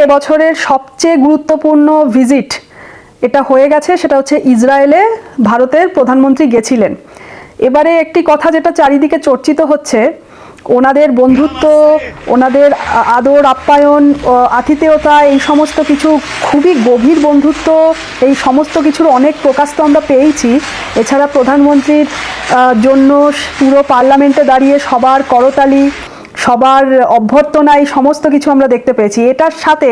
এবছরের সবচেয়ে গুরুত্বপূর্ণ ভিজিট এটা হয়ে গেছে, সেটা হচ্ছে ইসরায়েলে ভারতের প্রধানমন্ত্রী গেছিলেন। এবারে একটি কথা যেটা চারিদিকে চর্চিত হচ্ছে, ওনাদের বন্ধুত্ব, ওনাদের আদর আপ্যায়ন, আতিথেয়তা, এই সমস্ত কিছু, খুবই গভীর বন্ধুত্ব, এই সমস্ত কিছুর অনেক প্রকাশ তো আমরা পেয়েছি। এছাড়া প্রধানমন্ত্রীর জন্য পুরো পার্লামেন্টে দাঁড়িয়ে সবার করতালি, সবার অভ্যর্থনা, এই সমস্ত কিছু আমরা দেখতে পেয়েছি। এটার সাথে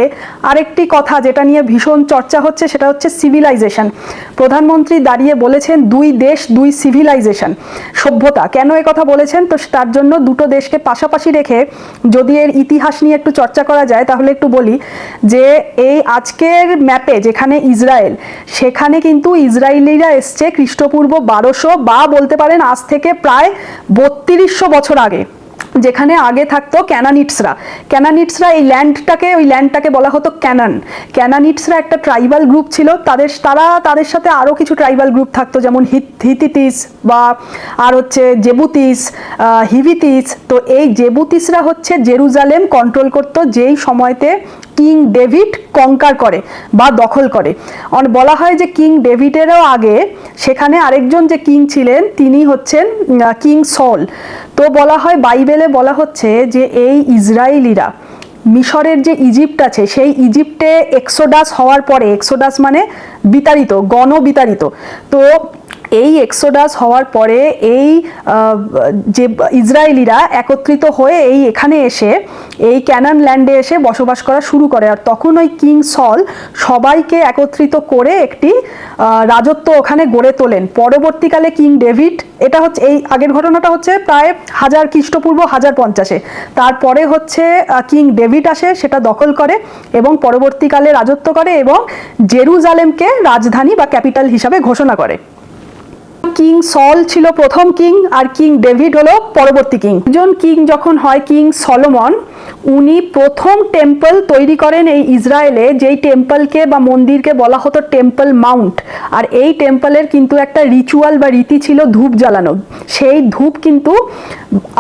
আরেকটি কথা যেটা নিয়ে ভীষণ চর্চা হচ্ছে, সেটা হচ্ছে সিভিলাইজেশন। প্রধানমন্ত্রী দাঁড়িয়ে বলেছেন 2 দেশ 2 সিভিলাইজেশন, সভ্যতা। কেন এ কথা বলেছেন? তো তার জন্য দুটো দেশকে পাশাপাশি রেখে যদি এর ইতিহাস নিয়ে একটু চর্চা করা যায়, তাহলে একটু বলি যে এই আজকের ম্যাপে যেখানে ইসরায়েল, সেখানে কিন্তু ইসরায়েলিরা এসছে খ্রিস্টপূর্ব 1200 বা বলতে পারেন আজ থেকে প্রায় 3200 বছর আগে, যেখানে আগে থাকতো ক্যানানিটসরা। এই ল্যান্ডটাকে বলা হতো ক্যানানিটসরা একটা ট্রাইবাল গ্রুপ ছিল। তাদের সাথে আরও কিছু ট্রাইবাল গ্রুপ থাকতো, যেমন হিথিতিস বা আর হচ্ছে জেবুতিস, হিভিতিস। তো এই জেবুতিসরা হচ্ছে জেরুজালেম কন্ট্রোল করতো যেই সময়তে কিং ডেভিড কঙ্কার করে বা দখল করে। বলা হয় যে কিং ডেভিডেরও আগে সেখানে আরেকজন যে কিং ছিলেন, তিনি হচ্ছেন কিং সল। তো বলা হয়, বাইবেলে বলা হচ্ছে যে এই ইসরায়েলিরা মিশরের যে ইজিপ্ট আছে, সেই ইজিপ্টে এক্সোডাস হওয়ার পরে, এক্সোডাস মানে বিতাড়িত, গণবিতাড়িত। তো এই এক্সোডাস হওয়ার পরে এই যে ইসরায়েলিরা একত্রিত হয়ে এখানে এসে এই ক্যানান ল্যান্ডে এসে বসবাস করা শুরু করে। আর তখন ওই কিং সল সবাইকে একত্রিত করে একটি রাজত্ব ওখানে গড়ে তোলেন। পরবর্তীকালে কিং ডেভিড, এটা হচ্ছে এই আগের ঘটনাটা হচ্ছে প্রায় খ্রিস্টপূর্ব 1050-এ। তারপরে হচ্ছে কিং ডেভিড আসে, সেটা দখল করে এবং পরবর্তীকালে রাজত্ব করে এবং জেরুজালেমকে রাজধানী বা ক্যাপিটাল হিসাবে ঘোষণা করে। কিং সল ছিল প্রথম কিং আর কিং ডেভিড হলো পরবর্তী কিং। একজন কিং যখন হয় কিং সলোমন, উনি প্রথম টেম্পল তৈরি করেন এই ইসরায়েলে, যেই টেম্পলকে বা মন্দিরকে বলা হতো টেম্পল মাউন্ট। আর এই টেম্পলের কিন্তু একটা রিচুয়াল বা রীতি ছিল ধূপ জ্বালানো। সেই ধূপ কিন্তু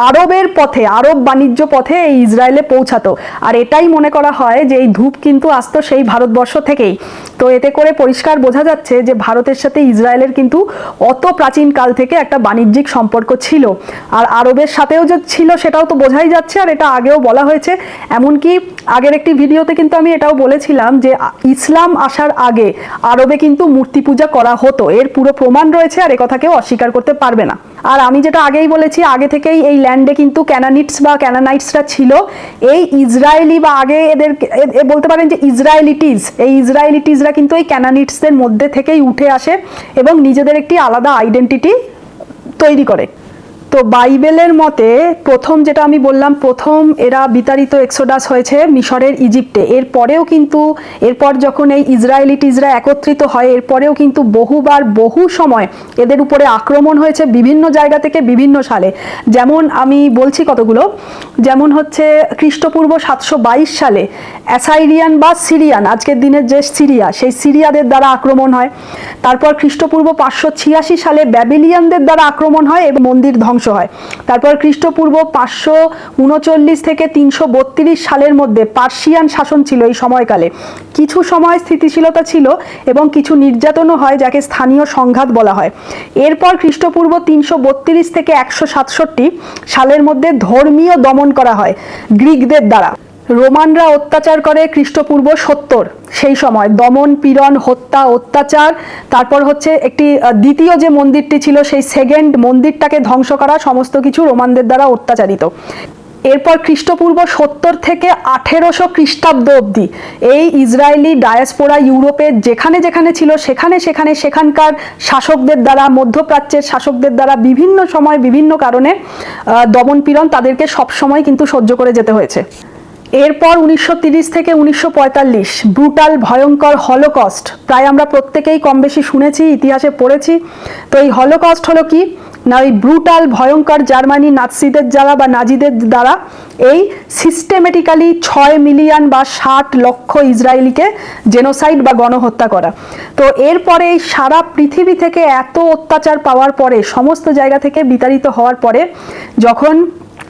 আরবের পথে, আরব বাণিজ্য পথে এই ইসরায়েলে পৌঁছাতো। আর এটাই মনে করা হয় যে এই ধূপ কিন্তু আসতো সেই ভারতবর্ষ থেকেই। তো এতে করে পরিষ্কার বোঝা যাচ্ছে যে ভারতের সাথে ইসরায়েলের কিন্তু অত প্রাচীন কাল থেকে একটা বাণিজ্যিক সম্পর্ক ছিল। আর আরবের সাথেও যে ছিল সেটাও তো বোঝাই যাচ্ছে, আর এটা আগেও বলা হয়েছে। এমনকি আগের একটি ভিডিওতে কিন্তু আমি এটাও বলেছিলাম যে ইসলাম আসার আগে আরবে কিন্তু মূর্তি পূজা করা হতো। এর পুরো প্রমাণ রয়েছে, আর একথা কেউ অস্বীকার করতে পারবে না। আর আমি যেটা আগেই বলেছি, আগে থেকেই এই ল্যান্ডে কিন্তু ক্যানানিটস বা ক্যানানাইটসরা ছিল। এই ইসরায়েলি বা আগে এদের বলতে পারেন যে ইসরায়েলিটিসরা কিন্তু এই ক্যানানিটসদের মধ্যে থেকেই উঠে আসে এবং নিজেদের একটি আলাদা আইডেন্টিটি তৈরি করে। তো বাইবেলের মতে প্রথম যেটা আমি বললাম, প্রথম এরা বিতাড়িত এক্সোডাস হয়েছে মিশরের ইজিপ্টে। এরপরেও কিন্তু এরপর যখন এই ইসরায়েলিটিসরা একত্রিত হয়, এরপরেও কিন্তু বহুবার বহু সময় এদের উপরে আক্রমণ হয়েছে বিভিন্ন জায়গা থেকে বিভিন্ন সালে। যেমন আমি বলছি কতগুলো, যেমন হচ্ছে খ্রিস্টপূর্ব 722 সালে অ্যাসাইরিয়ান বা সিরিয়ান, আজকের দিনের যে সিরিয়া, সেই সিরিয়াদের দ্বারা আক্রমণ হয়। তারপর খ্রিস্টপূর্ব 586 সালে ব্যাবিলিয়ানদের দ্বারা আক্রমণ হয় এবং মন্দির ধ্বংস হয়। তারপর খ্রিস্টপূর্ব 539 থেকে 332 সালের মধ্যে পার্সিয়ান শাসন ছিল। এই সময়কালে কিছু সময় স্থিতিশীলতা ছিল এবং কিছু নির্যাতনও হয়, যাকে স্থানীয় সংঘাত বলা হয়। এরপর খ্রিস্টপূর্ব 332 থেকে 167 সালের মধ্যে ধর্মীয় দমন করা হয় গ্রিকদের দ্বারা। রোমানরা অত্যাচার করে খ্রিস্টপূর্ব 70, সেই সময় দমন পীড়ন, হত্যা, অত্যাচার। তারপর হচ্ছে একটি দ্বিতীয় যে মন্দিরটি ছিল, সেই সেকেন্ড মন্দিরটাকে ধ্বংস করা, সমস্ত কিছু রোমানদের দ্বারা অত্যাচারিত। এরপর খ্রিস্টপূর্ব 70 থেকে 1800 খ্রিস্টাব্দ অবধি এই ইসরায়েলি ডায়াসপোরা ইউরোপে যেখানে যেখানে ছিল সেখানকার শাসকদের দ্বারা, মধ্যপ্রাচ্যের শাসকদের দ্বারা বিভিন্ন সময় বিভিন্ন কারণে দমন পীড়ন তাদেরকে সবসময় কিন্তু সহ্য করে যেতে হয়েছে। এরপর 1930 থেকে 1945 ব্রুটাল ভয়ঙ্কর হলোকস্ট, প্রায় আমরা প্রত্যেকেই কম বেশি শুনেছি, ইতিহাসে পড়েছি। তো এই হলোকস্ট হলো কি না, ওই ব্রুটাল ভয়ঙ্কর জার্মানি নাৎসিদের দ্বারা বা নাজিদের দ্বারা এই সিস্টেমেটিক্যালি 6 মিলিয়ন বা 60 লক্ষ ইসরায়েলিকে জেনোসাইড বা গণহত্যা করা। তো এরপরে সারা পৃথিবী থেকে এত অত্যাচার পাওয়ার পরে, সমস্ত জায়গা থেকে বিতাড়িত হওয়ার পরে, যখন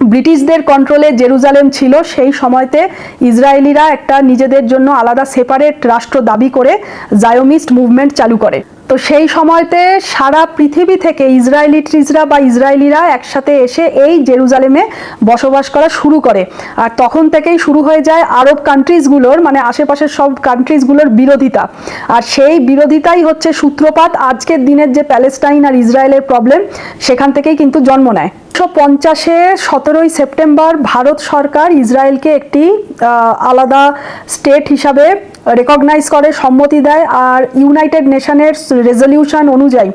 ব্রিটিশদের কন্ট্রোলে জেরুজালেম ছিল, সেই সময়তে ইসরায়েলিরা একটা নিজেদের জন্য আলাদা সেপারেট রাষ্ট্র দাবি করে জায়োনিস্ট মুভমেন্ট চালু করে। তো সেই সময়তে সারা পৃথিবী থেকে ইসরায়েলিরা একসাথে এসে এই জেরুজালেমে বসবাস করা শুরু করে। আর তখন থেকেই শুরু হয়ে যায় আরব কান্ট্রিজগুলোর, মানে আশেপাশের সব কান্ট্রিজগুলোর বিরোধিতা। আর সেই বিরোধিতাই হচ্ছে সূত্রপাত আজকের দিনের যে প্যালেস্টাইন আর ইসরায়েলের প্রবলেম, সেখান থেকেই কিন্তু জন্ম নেয়। 1950-এ 17ই সেপ্টেম্বর ভারত সরকার ইসরায়েলকে একটি আলাদা স্টেট হিসাবে রেকগনাইজ করে, সম্মতি দেয়। আর ইউনাইটেড নেশনের রেজলিউশন অনুযায়ী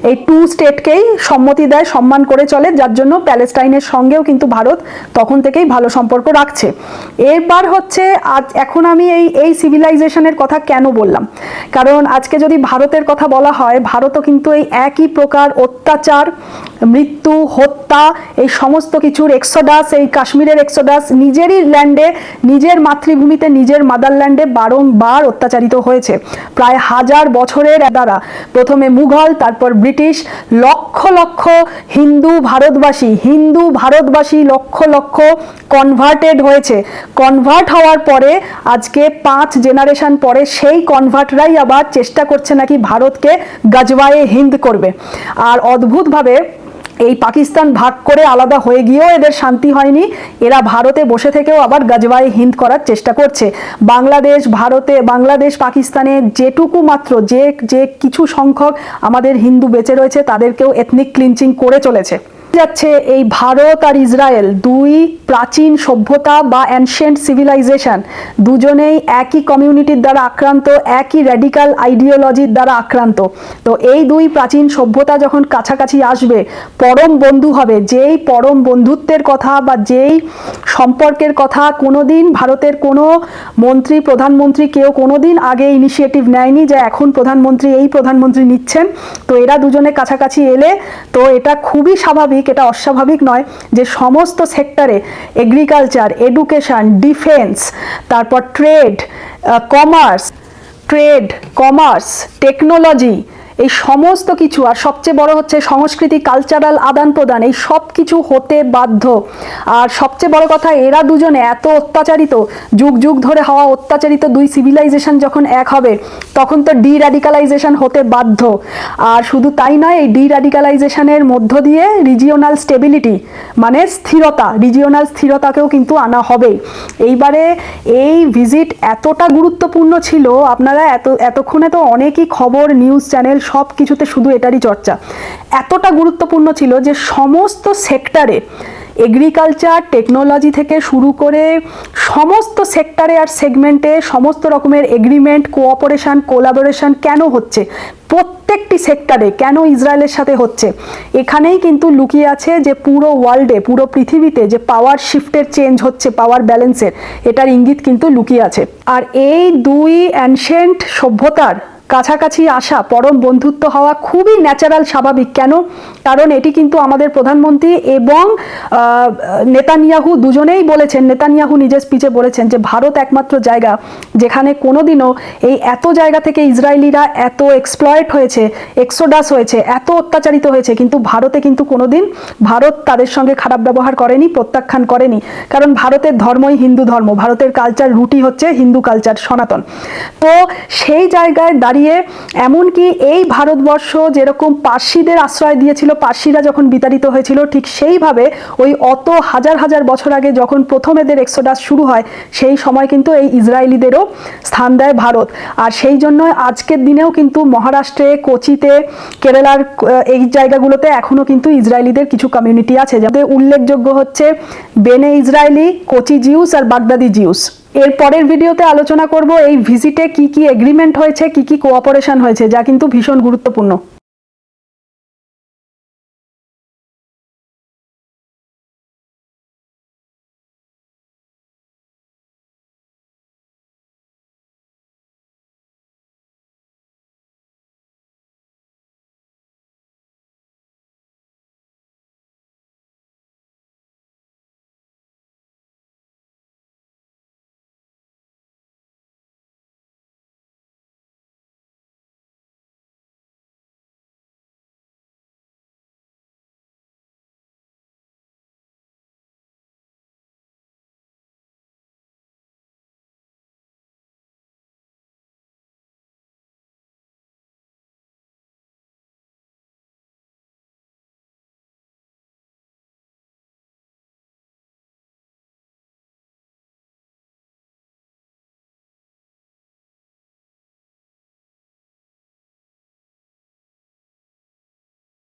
এই 2 স্টেটকেই সম্মতি দেয়, সম্মান করে চলে, যার জন্য প্যালেস্টাইনের সঙ্গেও কিন্তু ভারত তখন থেকেই ভালো সম্পর্ক রাখছে। এরপর হচ্ছে এখন আমি এই সিভিলাইজেশনের কথা কেন বললাম, কারণ আজকে যদি ভারতের কথা বলা হয়, ভারতও কিন্তু এই একই প্রকার অত্যাচার, মৃত্যু, হত্যা, এই সমস্ত কিছুর এক্সোডাস, এই কাশ্মীরের এক্সোডাস, নিজেরই ল্যান্ডে, নিজের মাতৃভূমিতে, নিজের মাদারল্যান্ডে বারংবার অত্যাচারিত হয়েছে প্রায় 1000 বছরের দ্বারা। প্রথমে মুঘল, তারপর ব্রিটিশ। লক্ষ লক্ষ হিন্দু ভারতবাসী লক্ষ লক্ষ কনভার্টেড হয়েছে। কনভার্ট হওয়ার পরে আজকে 5 জেনারেশন পরে সেই কনভার্টরাই আবার চেষ্টা করছে নাকি ভারতকে গজওয়ায়ে হিন্দ করবে। আর অদ্ভুতভাবে এই পাকিস্তান ভাগ করে আলাদা হয়ে গিয়েও এদের শান্তি হয়নি, এরা ভারতে বসে থেকেও আবার গজওয়ায়ে হিন্দ করার চেষ্টা করছে। বাংলাদেশ পাকিস্তানে যেটুকু মাত্র যে কিছু সংখ্যক আমাদের হিন্দু বেঁচে রয়েছে, তাদেরকেও এথনিক ক্লিনচিং করে চলেছে। যাচ্ছে এই ভারত আর ইসরায়েল, দুই প্রাচীন সভ্যতা বা অ্যানশিয়েন্ট সিভিলাইজেশন, দুজনেই একই কমিউনিটির দ্বারা আক্রান্ত, একই র্যাডিক্যাল আইডিওলজির দ্বারা আক্রান্ত। তো এই দুই প্রাচীন সভ্যতা যখন কাছাকাছি আসবে, পরম বন্ধু হবে, যেই পরম বন্ধুত্বের কথা বা যেই সম্পর্কের কথা কোনোদিন ভারতের কোনো মন্ত্রী, প্রধানমন্ত্রী কেউ কোনোদিন আগে ইনিশিয়েটিভ নেয়নি, যে এখন প্রধানমন্ত্রী নিচ্ছেন। তো এরা দুজনে কাছাকাছি এলে তো এটা খুবই স্বাভাবিক, এটা অস্বাভাবিক নয় যে সমস্ত সেক্টরে, এগ্রিকালচার, এডুকেশন, ডিফেন্স, তারপর ট্রেড, কমার্স, টেকনোলজি, এই সমস্ত কিছু, আর সবচেয়ে বড় হচ্ছে সংস্কৃতি, কালচারাল আদান প্রদান, এই সব কিছু হতে বাধ্য। আর সবচেয়ে বড় কথা, এরা দুজনে এত অত্যাচারিত, যুগ যুগ ধরে হওয়া অত্যাচারিত দুই সিভিলাইজেশন যখন এক হবে, তখন তো ডিরাডিকালাইজেশন হতে বাধ্য। আর শুধু তাই নয়, এই ডিরাডিকালাইজেশনের মধ্য দিয়ে রিজিওনাল স্টেবিলিটি, মানে রিজিওনাল স্থিরতাকেও কিন্তু আনা হবে। এইবারে এই ভিজিট এতটা গুরুত্বপূর্ণ ছিল, আপনারা এতক্ষণে তো অনেকই খবর, নিউজ চ্যানেল, সব কিছুতে শুধু এটারই চর্চা। এতটা গুরুত্বপূর্ণ ছিল যে সমস্ত সেক্টরে, এগ্রিকালচার, টেকনোলজি থেকে শুরু করে সমস্ত সেক্টরে আর সেগমেন্টে সমস্ত রকমের এগ্রিমেন্ট, কোলাবোরেশন কেন হচ্ছে, প্রত্যেকটি সেক্টরে কেন ইসরায়েলের সাথে হচ্ছে, এখানেই কিন্তু লুকিয়ে আছে যে পুরো ওয়ার্ল্ডে, পুরো পৃথিবীতে যে পাওয়ার শিফটের চেঞ্জ হচ্ছে, পাওয়ার ব্যালেন্সের, এটার ইঙ্গিত কিন্তু লুকিয়ে আছে। আর এই দুই অ্যানশিয়েন্ট সভ্যতার কাছাকাছি আসা, পরম বন্ধুত্ব হওয়া খুবই ন্যাচারাল, স্বাভাবিক। কেন? কারণ এটি কিন্তু আমাদের প্রধানমন্ত্রী এবং নেতানিয়াহু দুজনেই বলেছেন, নেতানিয়াহু নিজের স্পিচে বলেছেন যে ভারত একমাত্র জায়গা যেখানে কোনোদিনও এই এত জায়গা থেকে ইসরায়েলিরা এত এক্সপ্লয়েট হয়েছে, এক্সোডাস হয়েছে, এত অত্যাচারিত হয়েছে, কিন্তু ভারতে কিন্তু কোনোদিন ভারত তাদের সঙ্গে খারাপ ব্যবহার করেনি, প্রত্যাখ্যান করেনি। কারণ ভারতের ধর্মই হিন্দু ধর্ম, ভারতের কালচার, রুটি হচ্ছে হিন্দু কালচার, সনাতন। তো সেই জায়গায় দাঁড়িয়ে এমনকি এই ভারতবর্ষ যেরকম পার্সিদের আশ্রয় দিয়েছিল, পার্সিরা যখন বিতাড়িত হয়েছিল, ঠিক সেইভাবে ওই অত হাজার হাজার বছর আগে যখন প্রথম এদের এক্সোডাস শুরু হয়, সেই সময় কিন্তু এই ইসরায়েলিদেরও স্থান দেয় ভারত। আর সেই জন্য আজকের দিনেও কিন্তু মহারাষ্ট্রে, কোচিতে, কেরালার এই জায়গাগুলোতে এখনো কিন্তু ইসরায়েলিদের কিছু কমিউনিটি আছে, যাদের উল্লেখযোগ্য হচ্ছে বেনে ইসরায়েলি, কোচি জিউস আর বাগদাদি জিউস। এর পরের ভিডিওতে আলোচনা করব এই ভিজিটে কি কি এগ্রিমেন্ট হয়েছে, কি কি কোঅপারেশন হয়েছে, যা কিন্তু ভীষণ গুরুত্বপূর্ণ।